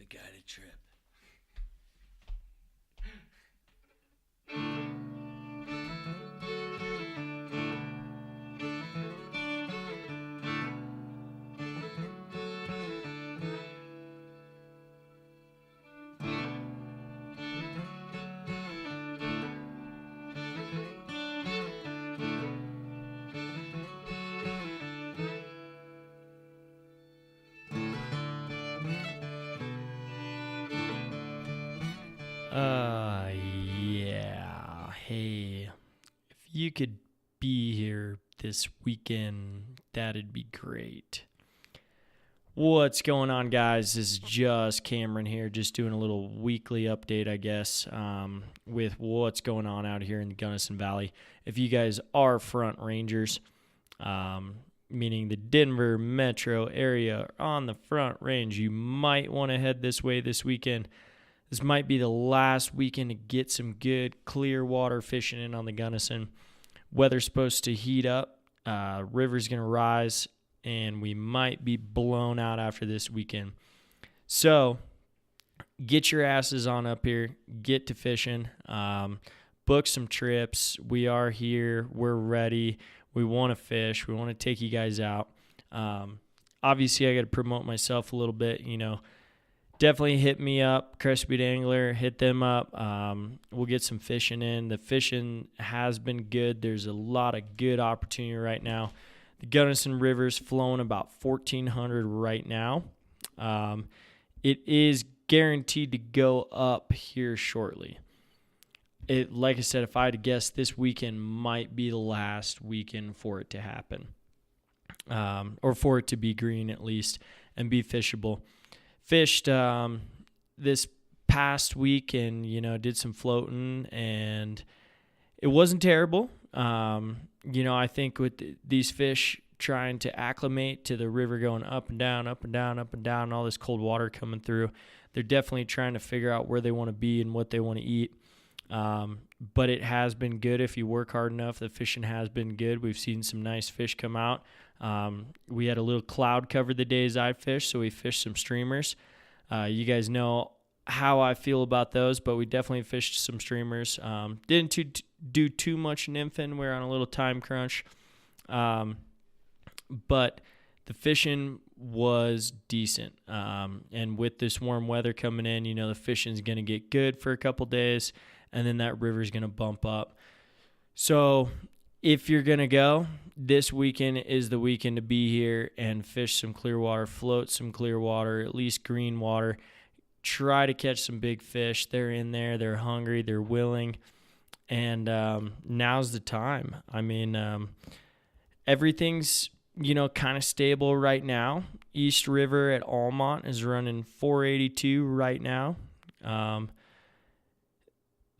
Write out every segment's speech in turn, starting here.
guided trip. Yeah. Hey, if you could be here this weekend, that'd be great. What's going on, guys? This is just Cameron here, just doing a little weekly update, I guess, with what's going on out here in the Gunnison Valley. If you guys are front rangers, meaning the Denver metro area on the front range, you might want to head this way this weekend. This might be the last weekend to get some good clear water fishing in on the Gunnison. Weather's supposed to heat up. River's going to rise, and we might be blown out after this weekend. So get your asses on up here. Get to fishing. Book some trips. We are here. We're ready. We want to fish. We want to take you guys out. Obviously, I got to promote myself a little bit, Definitely hit me up, Crestbeat Angler, hit them up. We'll get some fishing in. The fishing has been good. There's a lot of good opportunity right now. The Gunnison River's flowing about 1,400 right now. It is guaranteed to go up here shortly. Like I said, if I had to guess, this weekend might be the last weekend for it to happen, or for it to be green at least and be fishable. Fished this past week and, did some floating, and it wasn't terrible. I think with these fish trying to acclimate to the river going up and down, up and down, up and down, all this cold water coming through, they're definitely trying to figure out where they want to be and what they want to eat. But it has been good if you work hard enough. The fishing has been good. We've seen some nice fish come out. We had a little cloud cover the days I fished, so we fished some streamers. You guys know how I feel about those, but we definitely fished some streamers. Didn't do too much nymphing. We're on a little time crunch. But the fishing was decent. And with this warm weather coming in, the fishing's going to get good for a couple days, and then that river's going to bump up. So if you're going to go, this weekend is the weekend to be here and fish some clear water, float some clear water, at least green water. Try to catch some big fish. They're in there. They're hungry. They're willing. And now's the time. I mean, everything's, kind of stable right now. East River at Almont is running 482 right now.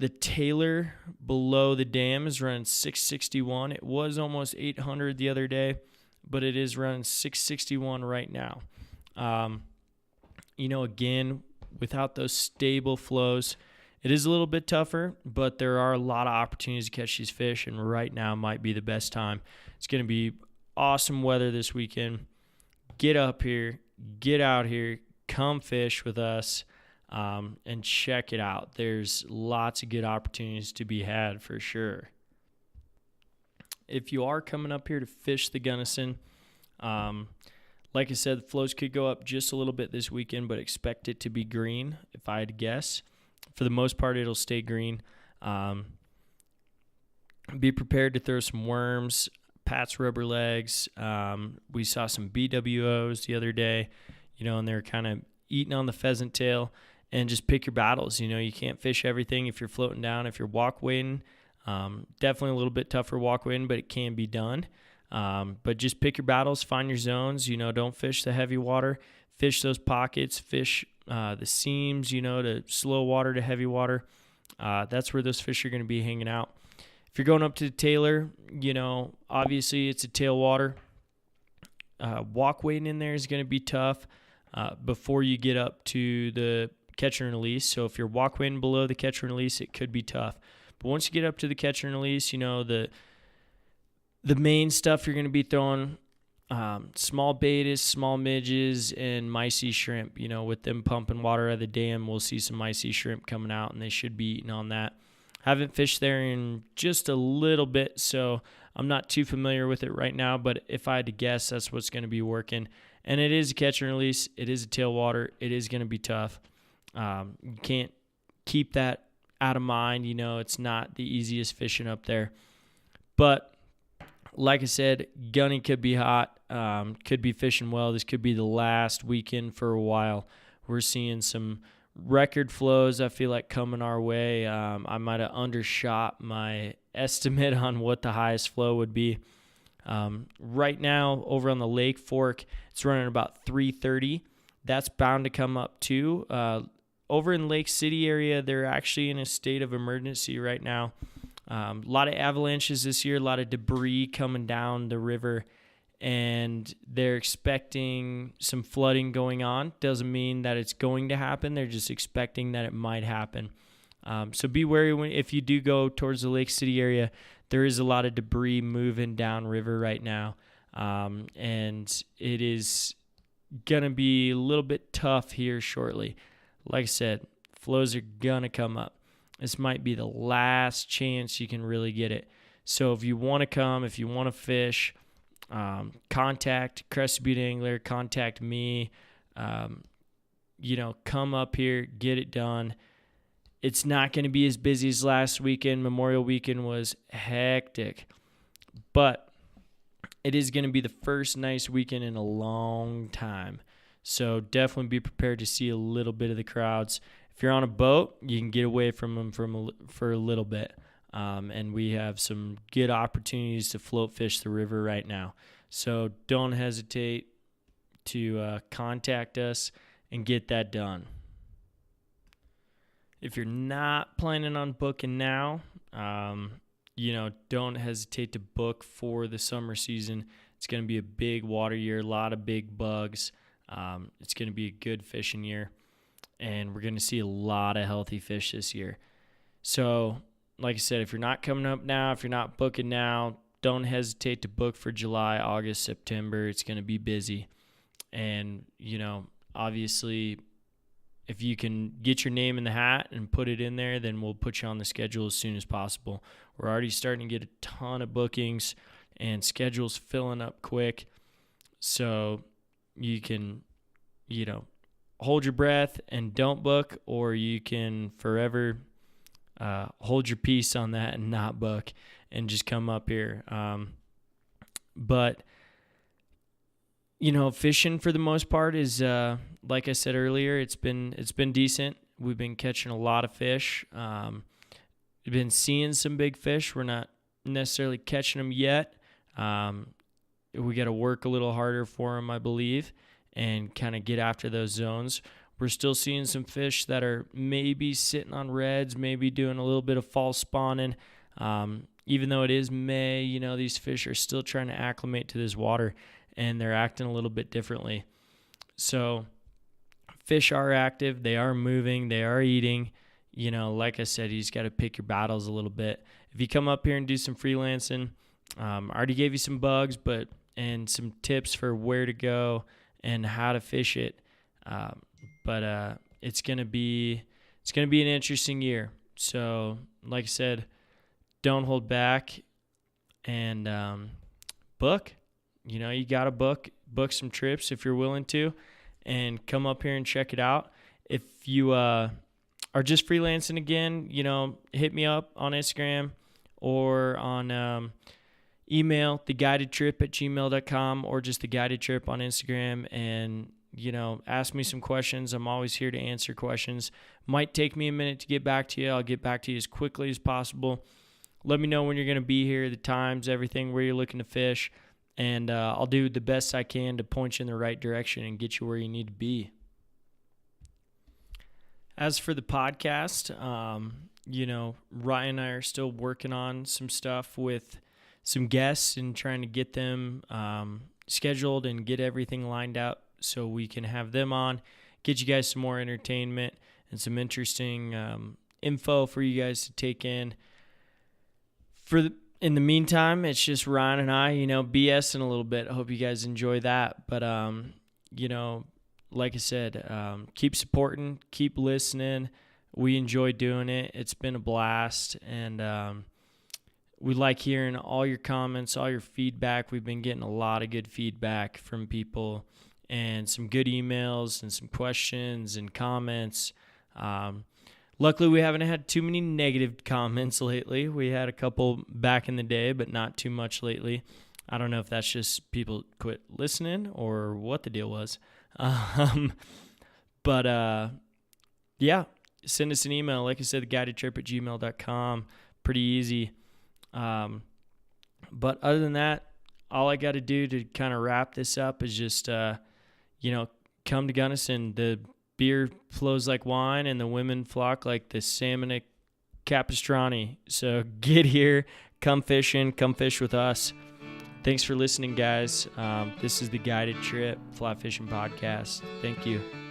The Taylor below the dam is running 661. It was almost 800 the other day, but it is running 661 right now. Again, without those stable flows, it is a little bit tougher, but there are a lot of opportunities to catch these fish, and right now might be the best time. It's going to be awesome weather this weekend. Get up here, get out here, come fish with us. And check it out. There's lots of good opportunities to be had for sure. If you are coming up here to fish the Gunnison, like I said, the flows could go up just a little bit this weekend, but expect it to be green, if I had to guess. For the most part, it'll stay green. Be prepared to throw some worms, Pat's rubber legs. We saw some BWOs the other day, and they're kind of eating on the pheasant tail. And just pick your battles. You can't fish everything if you're floating down. If you're walk wading, definitely a little bit tougher walk wading, but it can be done. But just pick your battles, find your zones. Don't fish the heavy water. Fish those pockets. Fish the seams, to slow water to heavy water. That's where those fish are going to be hanging out. If you're going up to the Taylor, obviously it's a tailwater. Walk wading in there is going to be tough before you get up to the catcher and release. So if you're walk wading below the catcher and release, it could be tough. But once you get up to the catcher and release, the main stuff you're going to be throwing small betas, small midges, and micey shrimp. With them pumping water out of the dam, we'll see some micey shrimp coming out, and they should be eating on that. Haven't fished there in just a little bit, so I'm not too familiar with it right now, but if I had to guess, that's what's going to be working. And it is a catch and release. It is a tailwater. It is going to be tough. You can't keep that out of mind. It's not the easiest fishing up there. But like I said, gunny could be hot, could be fishing well. This could be the last weekend for a while. We're seeing some record flows, I feel like, coming our way. I might have undershot my estimate on what the highest flow would be. Right now, over on the Lake Fork, it's running about 330. That's bound to come up too. Over in Lake City area, they're actually in a state of emergency right now. A lot of avalanches this year, a lot of debris coming down the river, and they're expecting some flooding going on. Doesn't mean that it's going to happen. They're just expecting that it might happen. So be wary if you do go towards the Lake City area. There is a lot of debris moving downriver right now, and it is going to be a little bit tough here shortly. Like I said, flows are going to come up. This might be the last chance you can really get it. So if you want to come, if you want to fish, contact Crested Butte Angler, contact me. Come up here, get it done. It's not going to be as busy as last weekend. Memorial Weekend was hectic. But it is going to be the first nice weekend in a long time. So definitely be prepared to see a little bit of the crowds. If you're on a boat, you can get away from them for a little bit. And we have some good opportunities to float fish the river right now. So don't hesitate to contact us and get that done. If you're not planning on booking now, don't hesitate to book for the summer season. It's going to be a big water year, a lot of big bugs. It's going to be a good fishing year, and we're going to see a lot of healthy fish this year. So, like I said, if you're not coming up now, if you're not booking now, don't hesitate to book for July, August, September. It's going to be busy. And, obviously, if you can get your name in the hat and put it in there, then we'll put you on the schedule as soon as possible. We're already starting to get a ton of bookings, and schedules filling up quick. So you can, hold your breath and don't book, or you can forever hold your peace on that and not book and just come up here. But fishing for the most part is, like I said earlier, it's been decent. We've been catching a lot of fish. We've been seeing some big fish. We're not necessarily catching them yet. We got to work a little harder for them, I believe, and kind of get after those zones. We're still seeing some fish that are maybe sitting on reds, maybe doing a little bit of false spawning. Even though it is May, these fish are still trying to acclimate to this water, and they're acting a little bit differently. So fish are active. They are moving. They are eating. Like I said, you just got to pick your battles a little bit. If you come up here and do some freelancing, I already gave you some bugs, and some tips for where to go and how to fish it. But it's gonna be an interesting year. So, like I said, don't hold back and book. You gotta book some trips if you're willing to, and come up here and check it out. If you are just freelancing again, hit me up on Instagram or on email, theguidedtrip@gmail.com, or just theguidedtrip on Instagram, and ask me some questions. I'm always here to answer questions. Might take me a minute to get back to you. I'll get back to you as quickly as possible. Let me know when you're going to be here, the times, everything, where you're looking to fish, and I'll do the best I can to point you in the right direction and get you where you need to be. As for the podcast, Ryan and I are still working on some stuff with some guests and trying to get them scheduled and get everything lined up so we can have them on, get you guys some more entertainment and some interesting info for you guys to take in. in the meantime, it's just Ryan and I, BSing a little bit. I hope you guys enjoy that. But, like I said, keep supporting, keep listening. We enjoy doing it. It's been a blast. And we like hearing all your comments, all your feedback. We've been getting a lot of good feedback from people and some good emails and some questions and comments. Luckily, we haven't had too many negative comments lately. We had a couple back in the day, but not too much lately. I don't know if that's just people quit listening or what the deal was. Yeah, send us an email. Like I said, theguidedtrip@gmail.com. Pretty easy. But other than that, all I got to do to kind of wrap this up is just, come to Gunnison. The beer flows like wine and the women flock like the salmon at Capistrani. So get here, come fishing, come fish with us. Thanks for listening, guys. This is the Guided Trip Fly Fishing Podcast. Thank you.